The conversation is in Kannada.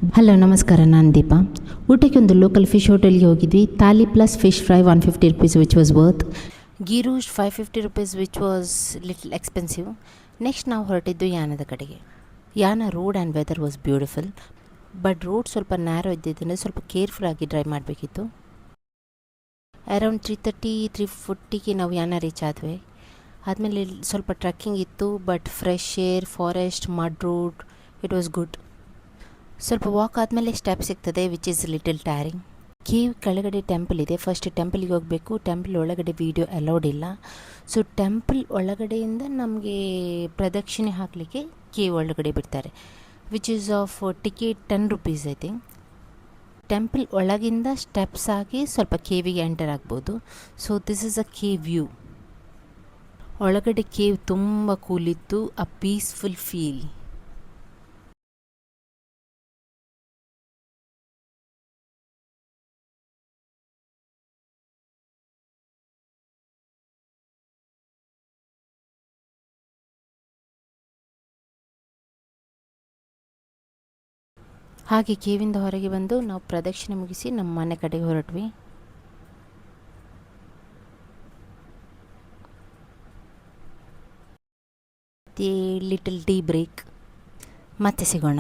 ಹಲೋ ನಮಸ್ಕಾರ, ನಾನು ದೀಪಾ. ಊಟಕ್ಕೆ ಒಂದು ಲೋಕಲ್ ಫಿಶ್ ಹೋಟೆಲ್ಗೆ ಹೋಗಿದ್ವಿ. Thali plus fish fry 150 rupees which was worth. Ghee roast 550 rupees which was little expensive. Next ನಾವು ಹೊರಟಿದ್ದು ಯಾನದ ಕಡೆಗೆ. Yana road and weather was beautiful, but road ಸ್ವಲ್ಪ ನ್ಯಾರೋ ಇದ್ದಿದ್ದರಿಂದ ಸ್ವಲ್ಪ ಕೇರ್ಫುಲ್ ಆಗಿ ಡ್ರೈವ್ ಮಾಡಬೇಕಿತ್ತು. ಅರೌಂಡ್ 3:30-3:40ಗೆ ನಾವು ಯಾನ ರೀಚ್ ಆದ್ವಿ. ಆದಮೇಲೆ ಸ್ವಲ್ಪ ಟ್ರೆಕ್ಕಿಂಗ್ ಇತ್ತು, but fresh air, forest, mud road, it was good. ಸ್ವಲ್ಪ ವಾಕ್ ಆದಮೇಲೆ ಸ್ಟೆಪ್ ಸಿಗ್ತದೆ, which is little tiring. Cave ಕೆಳಗಡೆ ಟೆಂಪಲ್ ಇದೆ. ಫಸ್ಟ್ ಟೆಂಪಲ್ಗೆ ಹೋಗಬೇಕು. ಟೆಂಪಲ್ ಒಳಗಡೆ ವೀಡಿಯೋ ಅಲೌಡ್ ಇಲ್ಲ. ಸೊ ಟೆಂಪಲ್ ಒಳಗಡೆಯಿಂದ ನಮಗೆ ಪ್ರದಕ್ಷಿಣೆ ಹಾಕಲಿಕ್ಕೆ ಕೇವ್ ಒಳಗಡೆ ಬಿಡ್ತಾರೆ, which is of ticket 10 rupees I think. Temple ಒಳಗಿಂದ ಸ್ಟೆಪ್ಸ್ ಆಗಿ ಸ್ವಲ್ಪ ಕೇವಿಗೆ ಎಂಟರ್ ಆಗ್ಬೋದು. So this is a cave view. ಒಳಗಡೆ ಕೇವ್ ತುಂಬ ಕೂಲಿತ್ತು, ಅ ಪೀಸ್ಫುಲ್ ಫೀಲ್. ಹಾಗೆ ಕೇವಿಂದ ಹೊರಗೆ ಬಂದು ನಾವು ಪ್ರದಕ್ಷಿಣೆ ಮುಗಿಸಿ ನಮ್ಮ ಮನೆ ಕಡೆಗೆ ಹೊರಟ್ವಿ. Little tea break. ಮತ್ತೆ ಸಿಗೋಣ.